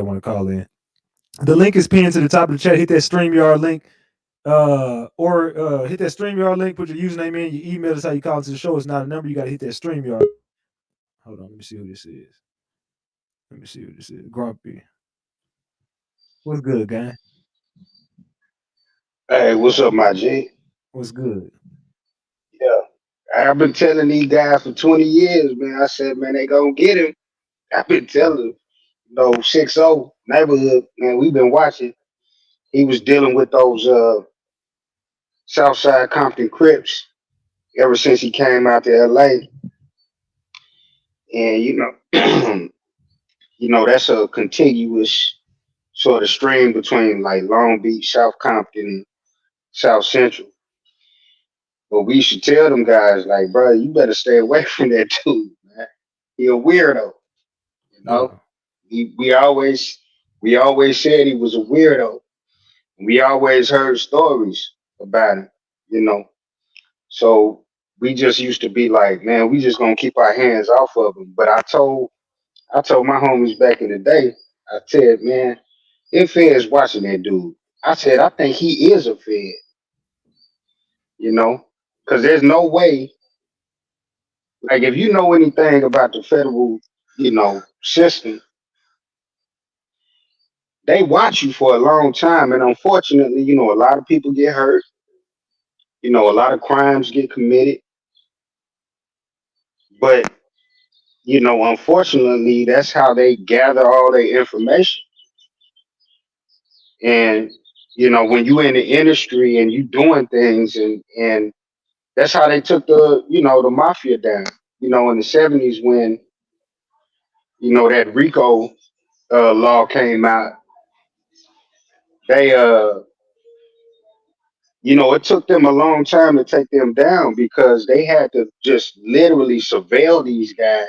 I want to call in. The link is pinned to the top of the chat. Hit that StreamYard link. Or hit that StreamYard link, put your username in, your email is how you call into the show. It's not a number. You gotta hit that StreamYard. Hold on, let me see who this is. Let me see who this is. Grumpy. What's good, gang? Hey, what's up, my G? What's good? Yeah, I've been telling these guys for 20 years, man. I said, man, they gonna get him. I've been telling them, 6-0 neighborhood, man. We've been watching. He was dealing with those Southside Compton Crips ever since he came out to LA, and that's a contiguous sort of stream between like Long Beach, South Compton, and South Central. But we should tell them guys, like, bro, you better stay away from that dude, man. He a weirdo. You know, Yeah. we always said he was a weirdo. We always heard stories about him. You know, so we just used to be like, man, we just gonna keep our hands off of him. But I told my homies back in the day, I said, man, if Fed's watching that dude, I said, I think he is a Fed. You know, because there's no way, like, if you know anything about the federal, system, they watch you for a long time. And unfortunately, a lot of people get hurt. A lot of crimes get committed. But, unfortunately, that's how they gather all their information. And, when you in the industry and you doing things and that's how they took the mafia down, in the 70s when, that RICO law came out. They, it took them a long time to take them down because they had to just literally surveil these guys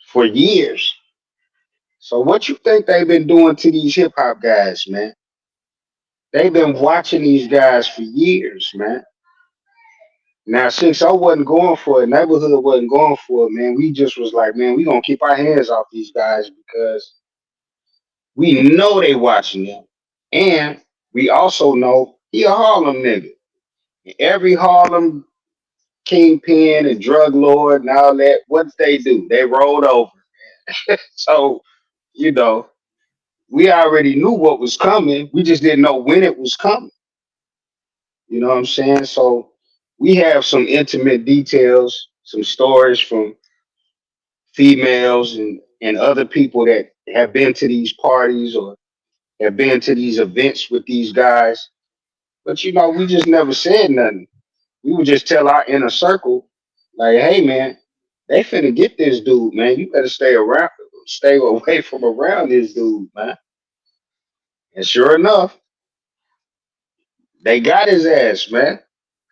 for years. So what you think they've been doing to these hip hop guys, man? They've been watching these guys for years, man. Now, since I wasn't going for it, neighborhood wasn't going for it, man. We just was like, man, we gonna keep our hands off these guys because we know they watching them, and we also know he a Harlem nigga. Every Harlem kingpin and drug lord and all that, what they do? They rolled over. So, you know, we already knew what was coming. We just didn't know when it was coming. You know what I'm saying? So we have some intimate details, some stories from females and other people that have been to these parties or have been to these events with these guys. But we just never said nothing. We would just tell our inner circle, like, hey man, they finna get this dude, man. You better stay away from around this dude, man. And sure enough, they got his ass, man.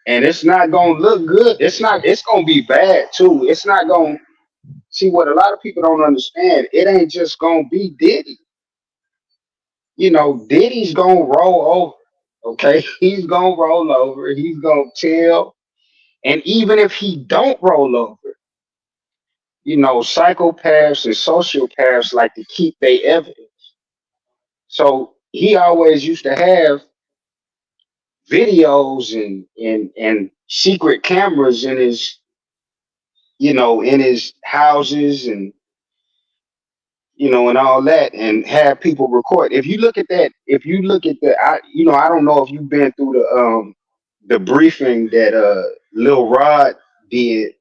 And it's not gonna look good. It's gonna be bad too. It's not gonna see what a lot of people don't understand. It ain't just gonna be Diddy. Diddy's gonna roll over. Okay, he's gonna roll over. He's gonna tell. And even if he don't roll over, psychopaths and sociopaths like to keep their evidence. So he always used to have videos and secret cameras in his houses and and all that, and have people record. If you look at that, if you look at I don't know if you've been through the briefing that Lil Rod did,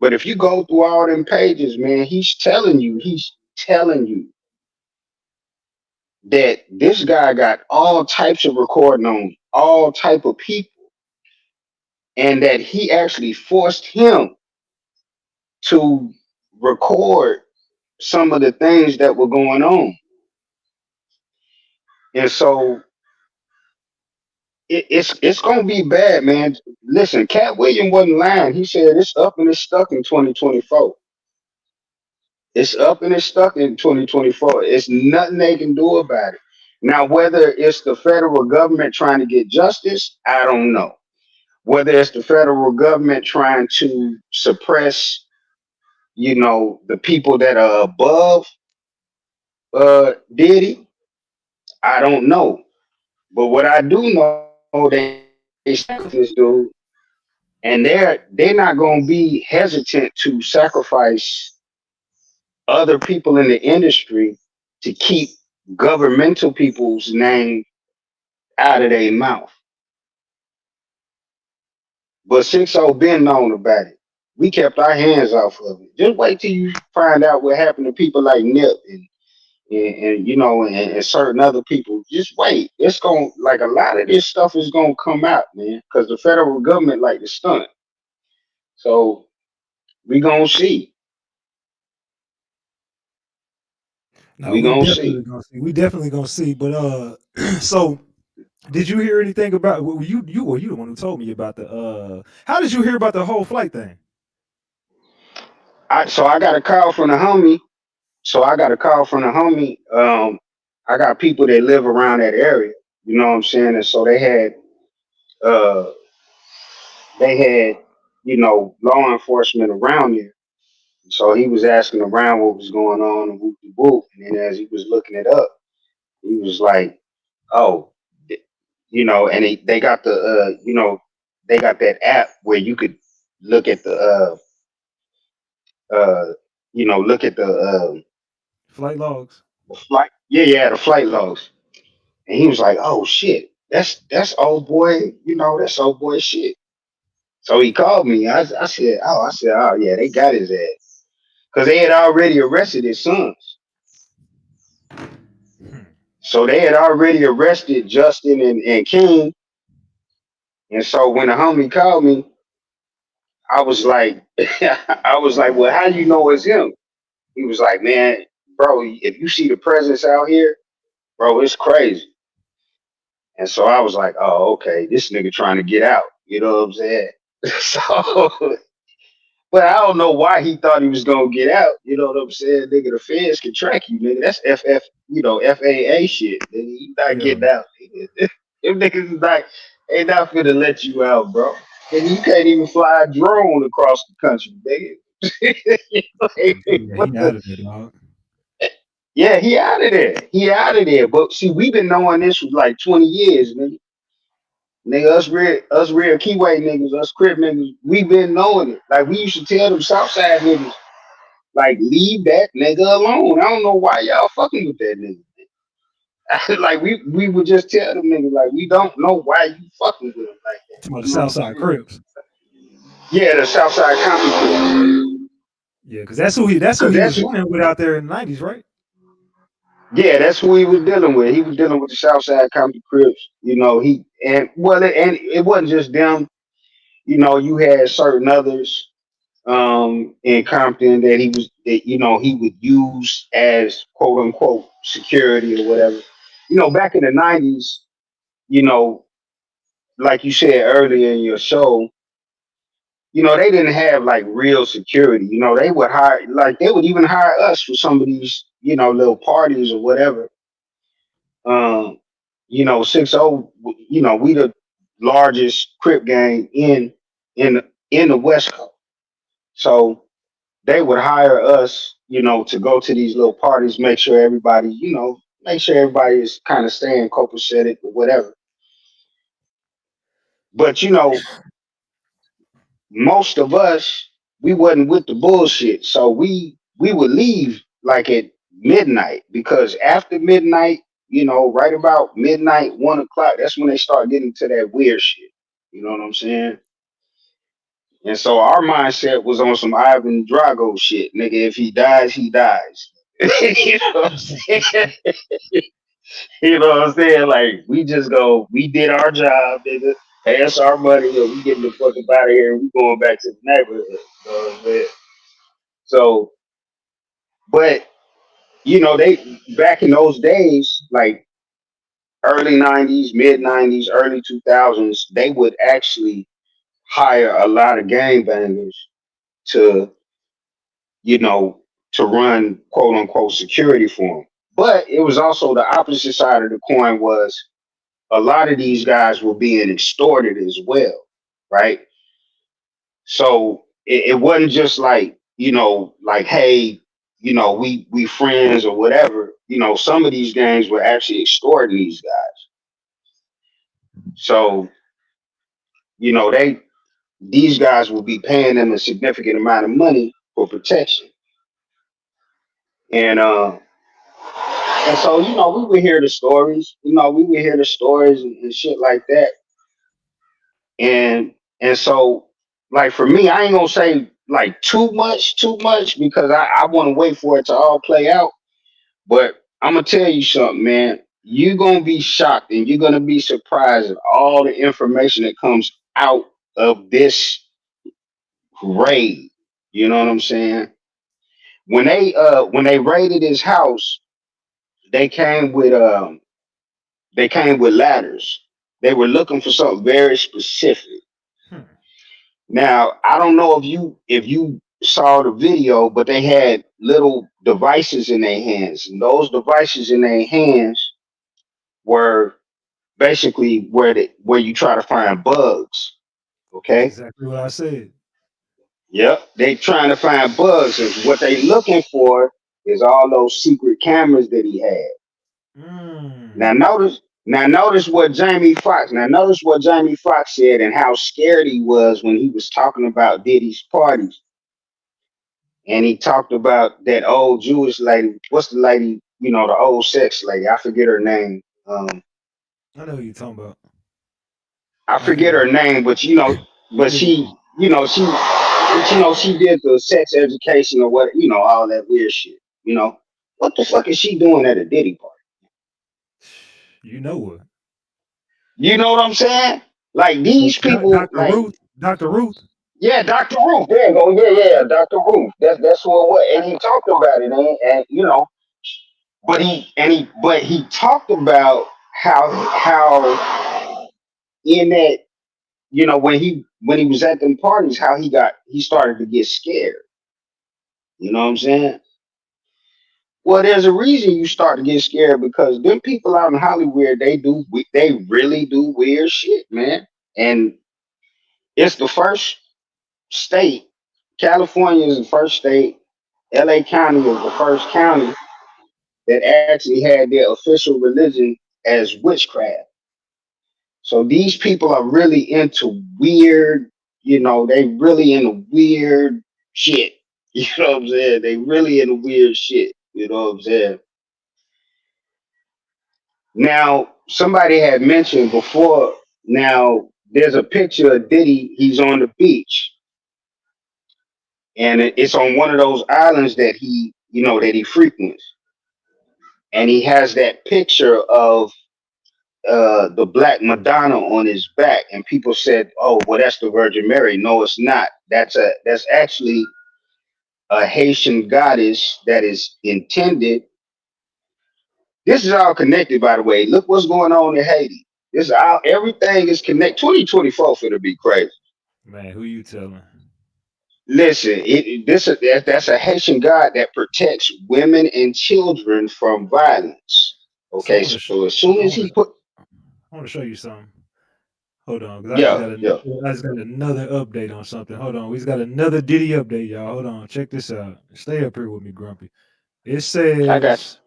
but if you go through all them pages, man, he's telling you that this guy got all types of recording on all type of people, and that he actually forced him to record some of the things that were going on. And so it's gonna be bad, man. Listen, Cat William wasn't lying. He said it's up and it's stuck in 2024. It's up and it's stuck in 2024. It's nothing they can do about it. Now, whether it's the federal government trying to get justice, I don't know. Whether it's the federal government trying to suppress, the people that are above Diddy, I don't know. But what I do know, they sacrifice this dude, and they're not gonna be hesitant to sacrifice other people in the industry to keep governmental people's name out of their mouth. But 6 been known about it. We kept our hands off of it. Just wait till you find out what happened to people like Nip and you know and certain other people. Just wait. It's going like a lot of this stuff is gonna come out, man, because the federal government like to stunt. So we gonna see. No, We we gonna definitely see. gonna see. We definitely gonna see. But so did you hear anything about well, you the one who told me about the how did you hear about the whole flight thing? I got a call from the homie. So I got a call from the homie. I got people that live around that area. You know what I'm saying? And so uh they had law enforcement around there. So he was asking around what was going on and whoop de whoop. And then as he was looking it up, he was like, "Oh, th- and they got they got that app where you could look at look at Flight logs. the flight. Yeah, yeah, the flight logs." And he was like, "Oh shit, that's old boy. That's old boy shit." So he called me. I said, oh yeah, they got his ass because they had already arrested his sons. Hmm. So they had already arrested Justin and King. And so when the homie called me, I was like, I was like, well, how do you know it's him? He was like, man, bro, if you see the presence out here, bro, it's crazy. And so I was like, oh, okay, this nigga trying to get out. You know what I'm saying? So, but I don't know why he thought he was gonna get out. You know what I'm saying? Nigga, the feds can track you, nigga. That's FAA shit. Nigga, you not Yeah. getting out. Nigga. Them niggas is not ain't not finna let you out, bro. And you can't even fly a drone across the country, nigga. Yeah, What he the? out of there, dog. Yeah, he out of there. He out of there. But see, we've been knowing this for like 20 years, nigga. Nigga, us real Keyway niggas, us Crip niggas, we been knowing it. Like we used to tell them Southside niggas, like leave that nigga alone. I don't know why y'all fucking with that nigga. Like we would just tell them niggas like we don't know why you fucking with him like that. Talking about the You know what South I'm Side saying? Crips. Yeah, the Southside Company. Yeah, because that's who Cause he was that's running with out there in the '90s, right? yeah, that's who he was dealing with. He was dealing with the Southside Company Crips. And it wasn't just them. You had certain others in Compton that he would use as quote unquote security or whatever. Back in the '90s, you know, like you said earlier in your show, they didn't have like real security. They would even hire us for some of these, little parties or whatever. Um, 6-0, we the largest Crip gang in in the West Coast. So they would hire us, to go to these little parties, make sure everybody is kind of staying copacetic or whatever. But most of us, we wasn't with the bullshit, so we would leave like at midnight because after midnight, right about midnight, 1 o'clock, that's when they start getting to that weird shit. You know what I'm saying? And so our mindset was on some Ivan Drago shit, nigga. If he dies, he dies. You know what I'm saying? You know what I'm saying? Like we did our job, nigga. Pay us our money, and we getting the fuck up out of here. And we going back to the neighborhood. You know what I'm saying? So, but they back in those days, like early '90s, mid '90s, early 2000s, they would actually hire a lot of gangbangers to you know, to run quote unquote security for them. But it was also the opposite side of the coin was a lot of these guys were being extorted as well, right? So it wasn't just like, like, hey, we friends or whatever. some of these gangs were actually extorting these guys. So, they these guys will be paying them a significant amount of money for protection. And so, we would hear the stories, and shit like that. And so, like, for me, I ain't gonna say like too much, because I want to wait for it to all play out. But I'm gonna tell you something, man. You're gonna be shocked and you're gonna be surprised at all the information that comes out of this raid. You know what I'm saying? When they raided his house, they came with ladders. They were looking for something very specific. Hmm. Now, I don't know if you saw the video, but they had little devices in their hands, and those devices in their hands were basically where you try to find bugs. That's Okay. exactly what I said. Yep. They trying to find bugs, and what they looking for is all those secret cameras that he had. Now Mm. notice. Now notice what Jamie Foxx. Now notice what Jamie Foxx said and how scared he was when he was talking about Diddy's parties. And he talked about that old Jewish lady. What's the lady? The old sex lady. I forget her name. I know who you're talking about. I I can't forget her remember. name, but Neither can she, I. she did the sex education or what, all that weird shit. What the fuck is she doing at a Diddy party? You know what? You know what I'm saying? Like these people, Dr. like, Ruth. Dr. Ruth. yeah, Dr. Ruth. There you go. Yeah, Dr. Ruth. That's who it was. And he talked about it, and but he talked about how in that, when he was at them parties, how he started to get scared. You know what I'm saying? Well, there's a reason you start to get scared, because them people out in Hollywood, they really do weird shit, man. And it's the first state. California is the first state. LA County is the first county that actually had their official religion as witchcraft. So these people are really into weird, they really into weird shit. You know what I'm saying? They really into weird shit. You know what I'm saying? Now, somebody had mentioned before, now there's a picture of Diddy, he's on the beach, and it's on one of those islands that he frequents. And he has that picture of the Black Madonna on his back, and people said, "Oh, well, that's the Virgin Mary." No, it's not. That's actually a Haitian goddess that is intended. This is all connected, by the way. Look what's going on in Haiti. Everything is connected. 2024 for to be crazy. Man, who you telling? Listen, that's a Haitian god that protects women and children from violence. So I Okay, want to. so as soon I as want he to. put, I want to show you something. Hold on, because yeah, yeah, I just got another update on something. Hold on, we just got another Diddy update, y'all. Hold on, check this out. Stay up here with me, Grumpy. It I got says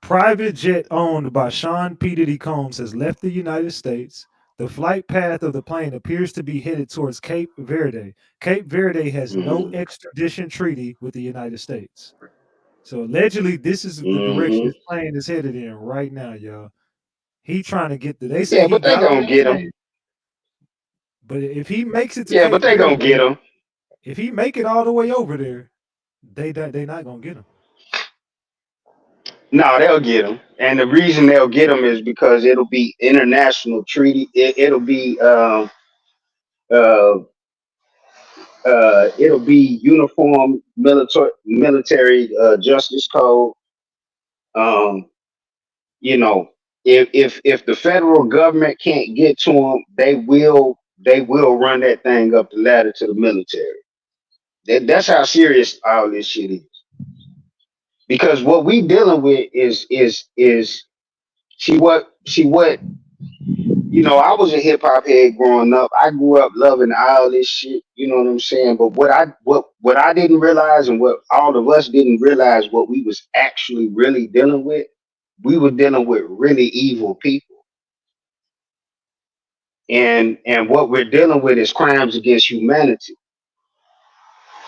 private jet owned by Sean P. Diddy Combs has left the United States. The flight path of the plane appears to be headed towards Cape Verde. Cape Verde has you. no extradition treaty with the United States. So allegedly, this is the direction Hmm. his plane is headed in right now, y'all. He trying to get they say Yeah, he but they got on gonna that get him. plane, but if he makes it to Yeah, but Cape they gonna get Verde, him. if he make it all the way over there, they not gonna get him. No, they'll get him, and the reason they'll get him is because it'll be international treaty. It'll be uh, it'll be uniform military justice code. Um, you know, if the federal government can't get to them, they will run that thing up the ladder to the military. That's how serious all this shit is. Because what we dealing with is see what I was a hip hop head growing up. I grew up loving all this shit. You know what I'm saying? But what I didn't realize, and what all of us didn't realize, what we was actually really dealing with, we were dealing with really evil people, and what we're dealing with is crimes against humanity.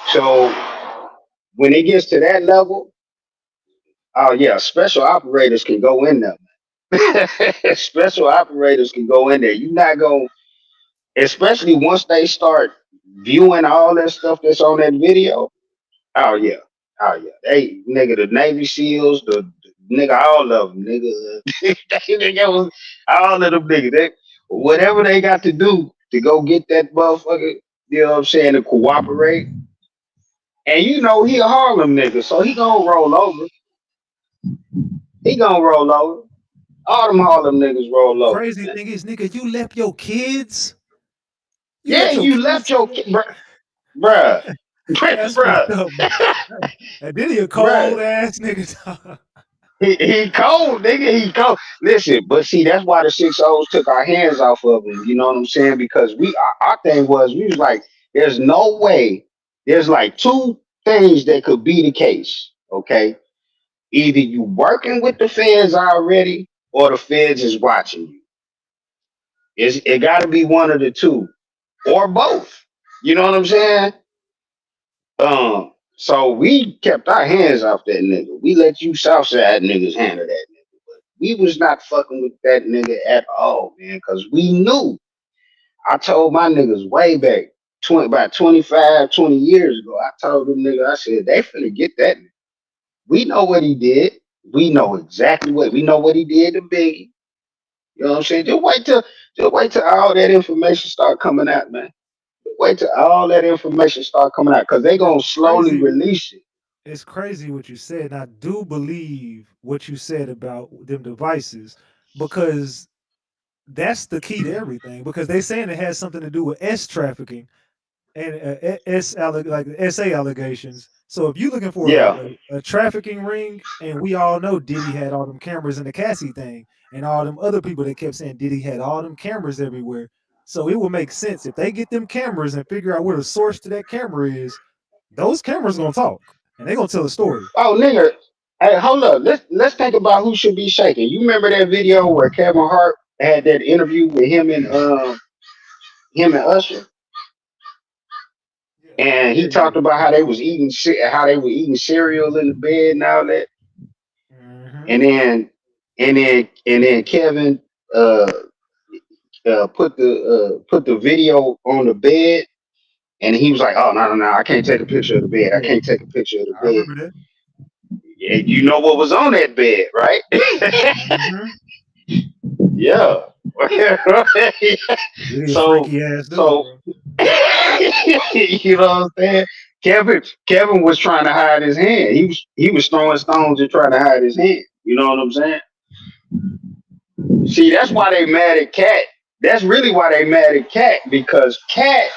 So when it gets to that level, oh yeah, special operators can go in there. Special operators can go in there. You're not going, especially once they start viewing all that stuff that's on that video. Oh yeah, oh yeah. They nigga, the Navy SEALs, the nigga, all of them, nigga. They was all of them niggas. They, whatever they got to do to go get that motherfucker, you know what I'm saying, to cooperate. And he a Harlem nigga, so he gonna roll over. He gonna roll over. All them Harlem niggas roll over, Crazy man. thing is, nigga, you left your kids. You Yeah, left your you left kids your out bruh, there. That's fucked bruh, up, bro. And then he a cold bruh. ass nigga. He cold, nigga. He cold. Listen, but see, that's why the 6 O's took our hands off of him. You know what I'm saying? Because our thing was, we was like, there's no way. There's like two things that could be the case. Okay, either you working with the feds already, or the feds is watching you. It got to be one of the two, or both. You know what I'm saying? So we kept our hands off that nigga. We let you Southside niggas handle that nigga. But we was not fucking with that nigga at all, man, because we knew. I told my niggas way back, about 25, 20 years ago, I told them nigga, I said, they finna get that nigga. We know what he did. We know exactly we know what he did to Biggie. You know what I'm saying? Just wait till all that information start coming out, man. Wait till all that information start coming out, because they It's gonna slowly crazy. release it. It's crazy what you said. And I do believe what you said about them devices because that's the key to everything. Because they saying it has something to do with S trafficking and like SA allegations. So if you're looking for Yeah. a trafficking ring, and we all know Diddy had all them cameras in the Cassie thing, and all them other people that kept saying Diddy had all them cameras everywhere. So it would make sense if they get them cameras and figure out where the source to that camera is. Those cameras gonna talk and they gonna tell a story. Oh, nigga. Hey, hold up. Let's think about who should be shaking. You remember that video where Kevin Hart had that interview with him and Usher, Yeah, and yeah, he yeah. talked about how they were eating cereal in the bed and all that, Hmm. and then Kevin uh put the video on the bed, and he was like, "Oh no, no, no! I can't take a picture of the bed. I Yeah, can't take a picture of the I bed." remember that. Yeah, you know what was on that bed, right? Hmm. Yeah. Diddy a so freaky ass dude, so bro. you know what I'm saying? Kevin was trying to hide his hand. He was throwing stones and trying to hide his hand. You know what I'm saying? See, that's Yeah. why they mad at Cat. That's really why they mad at Cat, because Cat,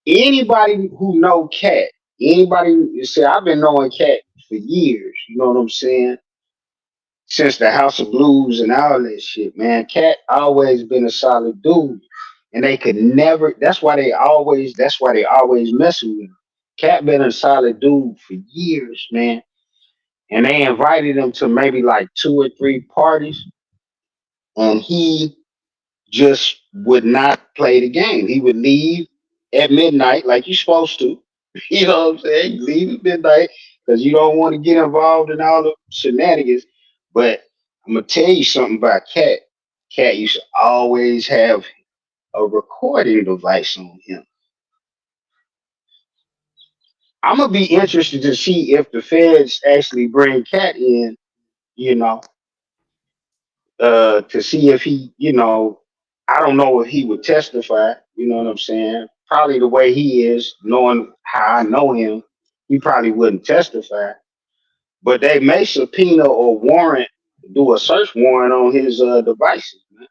anybody who know Cat, anybody see, I've been knowing Cat for years. You know what I'm saying? Since the House of Blues and all that shit, man. Cat always been a solid dude, and they could never. That's why they always messing with him. Cat been a solid dude for years, man, and they invited him to maybe like 2 or 3 parties, and he just would not play the game. He would leave at midnight, like you're supposed to. You know what I'm saying? You leave at midnight because you don't want to get involved in all the shenanigans. But I'm gonna tell you something about Cat. Cat used to always have a recording device on him. I'm gonna be interested to see if the feds actually bring Cat in, you know, to see if he, I don't know if he would testify. You know what I'm saying? Probably the way he is, knowing how I know him, he probably wouldn't testify. But they may subpoena or warrant, do a search warrant on his devices. Man.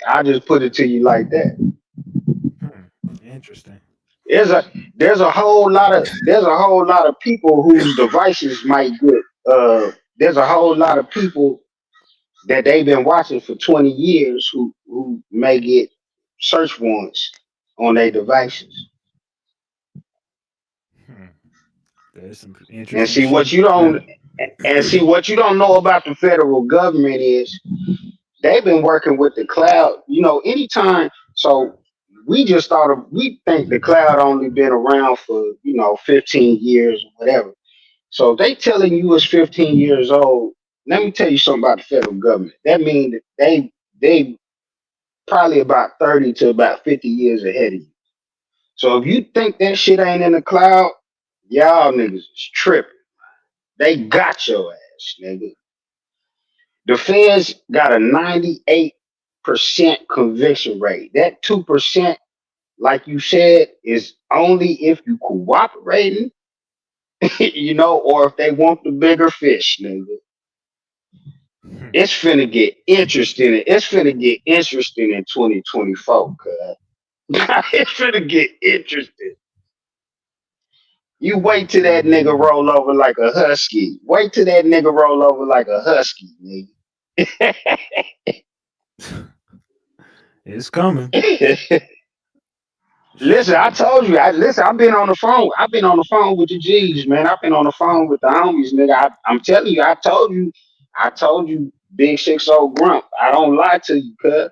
I'll just put it to you like that. Hmm. Interesting. There's a there's a whole lot of people whose devices might get there's a whole lot of people that they've been watching for 20 years who may get search warrants on their devices. Hmm. There's some And interesting see shit. what you don't and see what you don't know about the federal government is they've been working with the cloud. Anytime. So we think the cloud only been around for 15 years or whatever. So they telling you it's 15 years old. Let me tell you something about the federal government. That means that they probably about 30 to about 50 years ahead of you. So if you think that shit ain't in the cloud, y'all niggas is tripping. They got your ass, nigga. The feds got a 98% conviction rate. That 2%, like you said, is only if you cooperating, or if they want the bigger fish, nigga. Hmm. It's finna get interesting. It's finna get interesting in 2024, cuz. It's finna get interesting. You It wait till that sure nigga will. roll over like a husky. Wait till that nigga roll over like a husky, It's coming. nigga. Listen, I Shit. told you. Listen, I've been on the phone. I've been on the phone with the G's, man. I've been on the phone with the homies, nigga. I'm telling you, I told you. I told you, Big 6-0 Grump. I don't lie to you, cuz.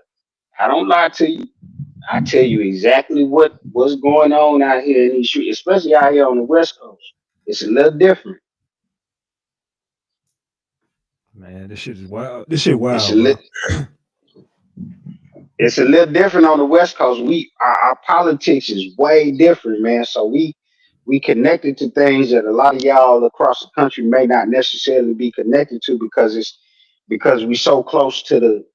I don't lie to you. I tell you exactly what's going on out here in these streets, especially out here on the West Coast. It's a little different. Man, this shit is wild. This shit It's a wild, bro. little. It's a little different on the West Coast. Our politics is way different, man. So we connected to things that a lot of y'all across the country may not necessarily be connected to because we so close to the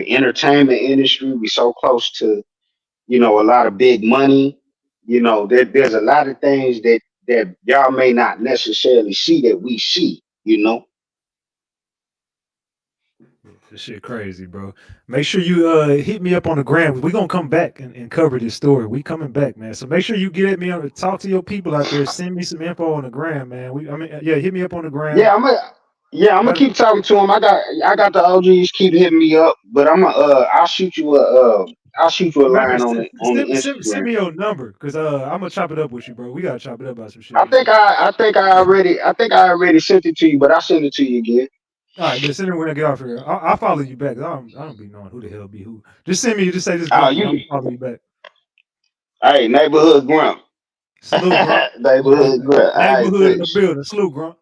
entertainment industry. We so close to a lot of big money. There's a lot of things that y'all may not necessarily see that we see. This shit crazy, bro. Make sure you hit me up on the gram. We gonna come back and cover this story. We coming back, man. So make sure you get at me on talk to your people out there. Send me some info on the gram, man. Yeah, hit me up on the gram. Yeah, I'm gonna Let, keep talking to him. I got the OGs keep hitting me up, but I'll shoot you a matter line of on fact, the on the send Instagram. me your number because I'm gonna chop it up with you, bro. We gotta chop it up about some shit, I man. think I already sent it to you, but I'll send it to you again. All right, then send it when I get off here. I'll follow you back. I don't be knowing who the hell be who. Just send me. Just say this Oh, Grump, and I'm you, gonna follow you back. hey, neighborhood grump, Salute, Grump. neighborhood grump. All right, Neighborhood in the peace. building. Salute, Grump.